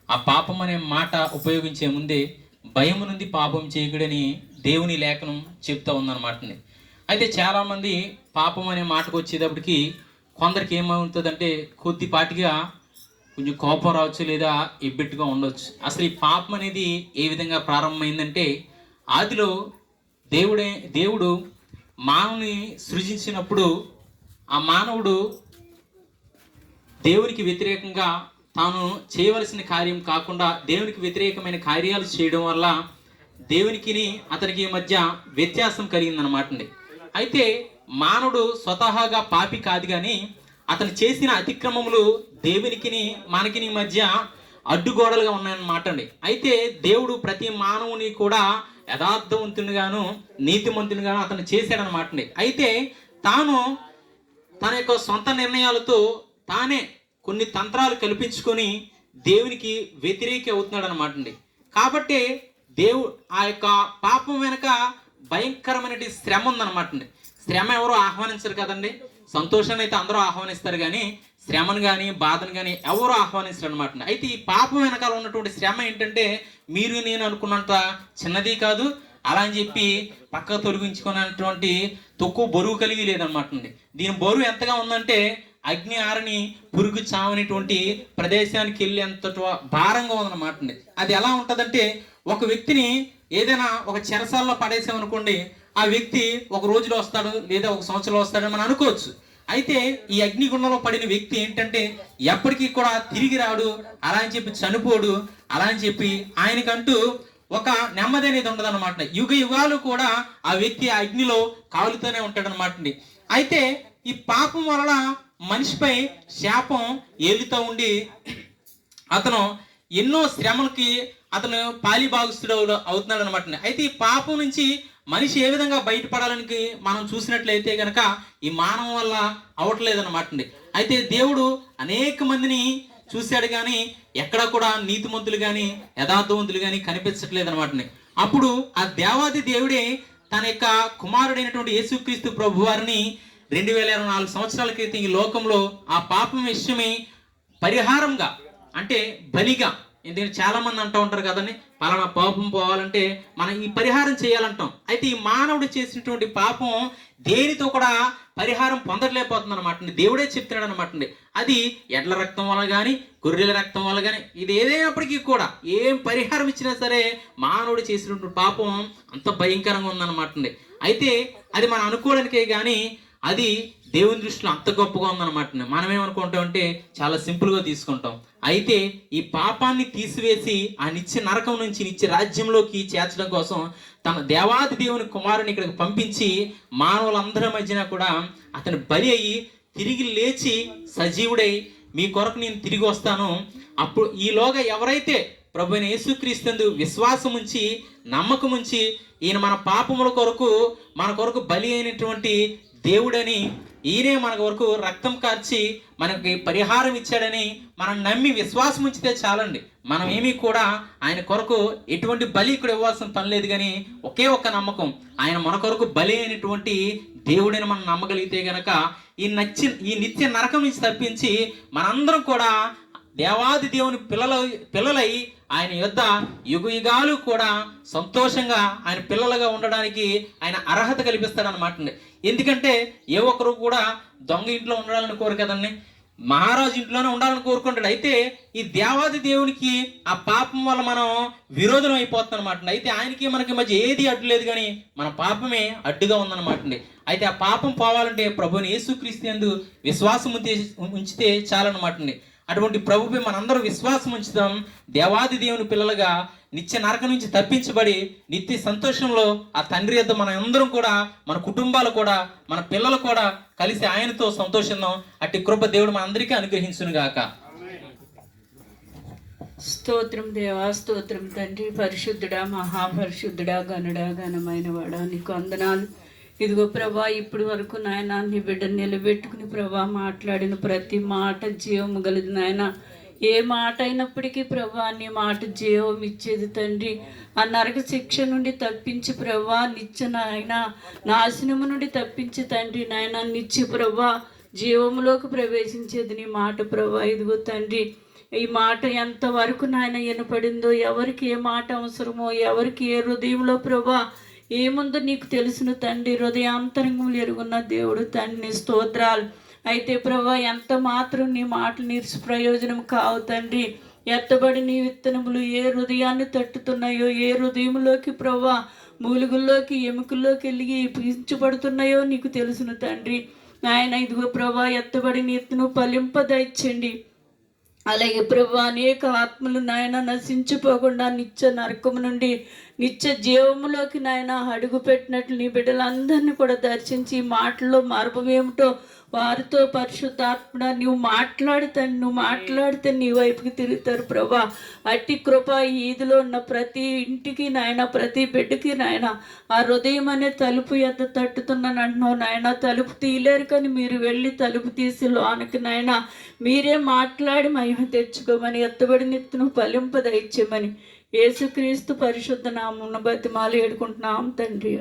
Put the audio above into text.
ఆ పాపం అనే మాట ఉపయోగించే ముందే భయం నుండి పాపం చేయకుడని దేవుని లేఖనం చెప్తా ఉందన్నమాట. అయితే చాలామంది పాపం అనే మాటకు వచ్చేటప్పటికి కొందరికి ఏమవుతుందంటే కొద్దిపాటిగా కొంచెం కోపం రావచ్చు, లేదా ఎబ్బెట్టుగా ఉండవచ్చు. అసలు ఈ పాపం అనేది ఏ విధంగా ప్రారంభమైందంటే, ఆదిలో దేవుడు మానవుని సృజించినప్పుడు ఆ మానవుడు దేవునికి వ్యతిరేకంగా తాను చేయవలసిన కార్యం కాకుండా దేవునికి వ్యతిరేకమైన కార్యాలు చేయడం వల్ల దేవునికి అతనికి మధ్య వ్యత్యాసం కలిగిందనమాట అండి. అయితే మానవుడు స్వతహాగా పాపి కాదు, కానీ అతను చేసిన అతిక్రమములు దేవునికి మనకి మధ్య అడ్డుగోడలుగా ఉన్నాయన్నమాట అండి. అయితే దేవుడు ప్రతి మానవుని కూడా యథార్థవంతునిగాను నీతిమంతునిగాను అతను చేశాడనమాట అండి. అయితే తాను తన యొక్క సొంత నిర్ణయాలతో తానే కొన్ని తంత్రాలు కల్పించుకొని దేవునికి వ్యతిరేకి అవుతున్నాడు అనమాట అండి. కాబట్టి ఆ యొక్క పాపం వెనక భయంకరమైన శ్రమ ఉందన్నమాట అండి. శ్రమ ఎవరు ఆహ్వానించరు కదండి. సంతోషాన్ని అయితే అందరూ ఆహ్వానిస్తారు, కానీ శ్రమను కానీ బాధను కానీ ఎవరు ఆహ్వానించరు అనమాట. అయితే ఈ పాపం వెనకాల ఉన్నటువంటి శ్రమ ఏంటంటే, మీరు నేను అనుకున్నంత చిన్నది కాదు, అలా అని చెప్పి పక్క తొలగించుకున్నటువంటి తక్కువ బరువు కలిగి లేదనమాట అండి. దీని బరువు ఎంతగా ఉందంటే, అగ్ని ఆరని పురుగు చావనేటువంటి ప్రదేశానికి వెళ్ళేంత భారంగా ఉందన్నమాట అండి. అది ఎలా ఉంటుందంటే, ఒక వ్యక్తిని ఏదైనా ఒక చెరసాల్లో పడేసామనుకోండి, ఆ వ్యక్తి ఒక రోజులో వస్తాడు లేదా ఒక సంవత్సరంలో వస్తాడని మనం అనుకోవచ్చు. అయితే ఈ అగ్నిగుండంలో పడిన వ్యక్తి ఏంటంటే ఎప్పటికీ కూడా తిరిగి రాడు, అలా అని చెప్పి చనిపోడు, అలా అని చెప్పి ఆయనకంటూ ఒక నెమ్మది అనేది ఉండదు అనమాట. యుగ యుగాలు కూడా ఆ వ్యక్తి ఆ అగ్నిలో కాలుతూనే ఉంటాడు అనమాట. అయితే ఈ పాపం వలన మనిషిపై శాపం ఏలుతూ ఉండి అతను ఎన్నో శ్రమలకి అతను పాలిభాగస్తుడు అవుతున్నాడు అనమాట. అయితే ఈ పాపం నుంచి మనిషి ఏ విధంగా బయటపడాలని మనం చూసినట్లయితే కనుక ఈ మానవం వల్ల అవట్లేదు అనమాట. అయితే దేవుడు అనేక మందిని చూశాడు, కానీ ఎక్కడ కూడా నీతిమంతులు కానీ యథార్థవంతులు కానీ కనిపించట్లేదు అనమాట. అప్పుడు ఆ దేవాది దేవుడే తన యొక్క కుమారుడైనటువంటి యేసుక్రీస్తు ప్రభు వారిని 2024 సంవత్సరాల క్రితం ఈ లోకంలో ఆ పాపం విషయమే పరిహారంగా, అంటే బలిగా, ఎందుకంటే చాలా మంది అంటూ ఉంటారు కదండి, పలానా పాపం పోవాలంటే మనం ఈ పరిహారం చేయాలంటాం. అయితే ఈ మానవుడు చేసినటువంటి పాపం దేనితో కూడా పరిహారం పొందలేకపోతుంది అనమాట. దేవుడే చెప్తున్నాడు అనమాట. అది ఎడ్ల రక్తం వల్ల కానీ గొర్రెల రక్తం వల్ల కానీ ఇది ఏదైనప్పటికీ కూడా ఏం పరిహారం ఇచ్చినా సరే మానవుడు చేసినటువంటి పాపం అంత భయంకరంగా ఉందన్నమాట. అయితే అది మనం అనుకోవడానికే కానీ అది దేవుని దృష్టిలో అంత గొప్పగా ఉందన్నమాట. మనం ఏమనుకుంటామంటే చాలా సింపుల్గా తీసుకుంటాం. అయితే ఈ పాపాన్ని తీసివేసి ఆ నిత్య నరకం నుంచి నిత్య రాజ్యంలోకి చేర్చడం కోసం తన దేవాది దేవుని కుమారుని ఇక్కడికి పంపించి మానవులందరి మధ్యన కూడా అతను బలి అయ్యి తిరిగి లేచి సజీవుడై మీ కొరకు నేను తిరిగి వస్తాను, అప్పుడు ఈలోగా ఎవరైతే ప్రభువైన యేసుక్రీస్తు విశ్వాసం ఉంచి నమ్మకం ఉంచి ఈయన మన పాపముల కొరకు మన కొరకు బలి అయినటువంటి దేవుడని, ఈయనే మన వరకు రక్తం కార్చి మనకి పరిహారం ఇచ్చాడని మనం నమ్మి విశ్వాసం ఉంచితే చాలండి. మనం ఏమీ కూడా ఆయన కొరకు ఎటువంటి బలి ఇక్కడ ఇవ్వాల్సిన పని లేదు, కానీ ఒకే ఒక్క నమ్మకం, ఆయన మన కొరకు బలి అయినటువంటి దేవుడిని మనం నమ్మగలిగితే గనక ఈ నిత్య నరకం నుంచి తప్పించి మనందరం కూడా దేవాది దేవుని పిల్లలై ఆయన యొద్ద యుగయుగాలు కూడా సంతోషంగా ఆయన పిల్లలుగా ఉండడానికి ఆయన అర్హత కల్పిస్తాడనమాట. ఎందుకంటే ఏ ఒక్కరు కూడా దొంగ ఇంట్లో ఉండాలని కోరు కదండి, మహారాజు ఇంట్లోనే ఉండాలని కోరుకుంటాడు. అయితే ఈ దేవాది దేవునికి ఆ పాపం వల్ల మనం విరోధం అయిపోతుంది అనమాట. అయితే ఆయనకి మనకి మధ్య ఏది అడ్డు లేదు, కానీ మన పాపమే అడ్డుగా ఉందన్నమాట. అయితే ఆ పాపం పోవాలంటే ప్రభువుని యేసుక్రీస్తు యందు విశ్వాసం ఉంచితే చాలన్నమాట. అటువంటి ప్రభుపై మనందరూ విశ్వాసం ఉంచుదాం. దేవాది దేవుని పిల్లలుగా నిత్య నరకం నుంచి తప్పించబడి నిత్య సంతోషంలో ఆ తండ్రి యొద్ద మన అందరం కూడా, మన కుటుంబాలు కూడా, మన పిల్లలు కూడా కలిసి ఆయనతో సంతోషిద్దాం. అట్టి కృప దేవుడు మన అందరికీ అనుగ్రహించును గాక. స్తోత్రం దేవా, స్తోత్రం తండ్రి. పరిశుద్ధుడా, మహాపరిశుద్ధుడా, గనుడా, ఘనమైన వాడా, నీకు వందనాలు. ఇదిగో ప్రభా, ఇప్పటి వరకు నాయన నీ బిడ్డను నిలబెట్టుకుని ప్రభా మాట్లాడిన ప్రతి మాట జీవము గలదు నాయన. ఏ మాట అయినప్పటికీ ప్రభా నీ మాట జీవం ఇచ్చేది తండ్రి. ఆ నరక శిక్ష నుండి తప్పించి ప్రభా నిత్య నాయన నాశనము నుండి తప్పించి తండ్రి నాయన నిత్య ప్రభా జీవములోకి ప్రవేశించేది నీ మాట ప్రభా. ఇదిగో తండ్రి, ఈ మాట ఎంతవరకు నాయన వినపడిందో, ఎవరికి ఏ మాట అవసరమో, ఎవరికి ఏ హృదయంలో ప్రభా ఏముందో నీకు తెలుసును తండ్రి. హృదయాంతరంగములు ఎరుగున్న దేవుడు తండ్రి, స్తోత్రాలు. అయితే ప్రభా ఎంత మాత్రం నీ మాటలు ప్రయోజనం కావు తండ్రి. ఎత్తబడి నీ విత్తనములు ఏ హృదయాన్ని తట్టుతున్నాయో, ఏ హృదయంలోకి ప్రభా మూలుగుల్లోకి ఎముకల్లోకి వెళ్ళి పీల్చబడుతున్నాయో నీకు తెలుసును తండ్రి. ఆయన ఇదిగో ప్రభా ఎత్తబడి నీ విత్తనం ఫలింపదచ్చండి. అలాగే ప్రభు అనేక ఆత్మలు నాయన నశించిపోకుండా నిత్య నరకము నుండి నిత్య జీవములోకి నాయన అడుగు పెట్టినట్లు నీ బిడ్డలందరినీ కూడా దర్శించి మాటల్లో మార్గం ఏమిటో వారితో పరిశుద్ధాత్మ నువ్వు మాట్లాడితే నీ వైపుకి తిరుగుతారు ప్రభా. అట్టి కృప ఈదిలో ఉన్న ప్రతి ఇంటికి నాయన, ప్రతి బిడ్డకి నాయన ఆ హృదయం అనే తలుపు ఎంత తట్టుతున్నాను అంటున్నావు నాయన. తలుపు తీయలేరు కానీ మీరు వెళ్ళి తలుపు తీసి లోనకి నాయన మీరే మాట్లాడి మహిమ తెచ్చుకోమని, ఎత్తబడి నిత్తును ఫలింపదయిచ్చేమని యేసుక్రీస్తు పరిశుద్ధ నామమున బతిమాలి వేడుకుంటున్నాం తండ్రి.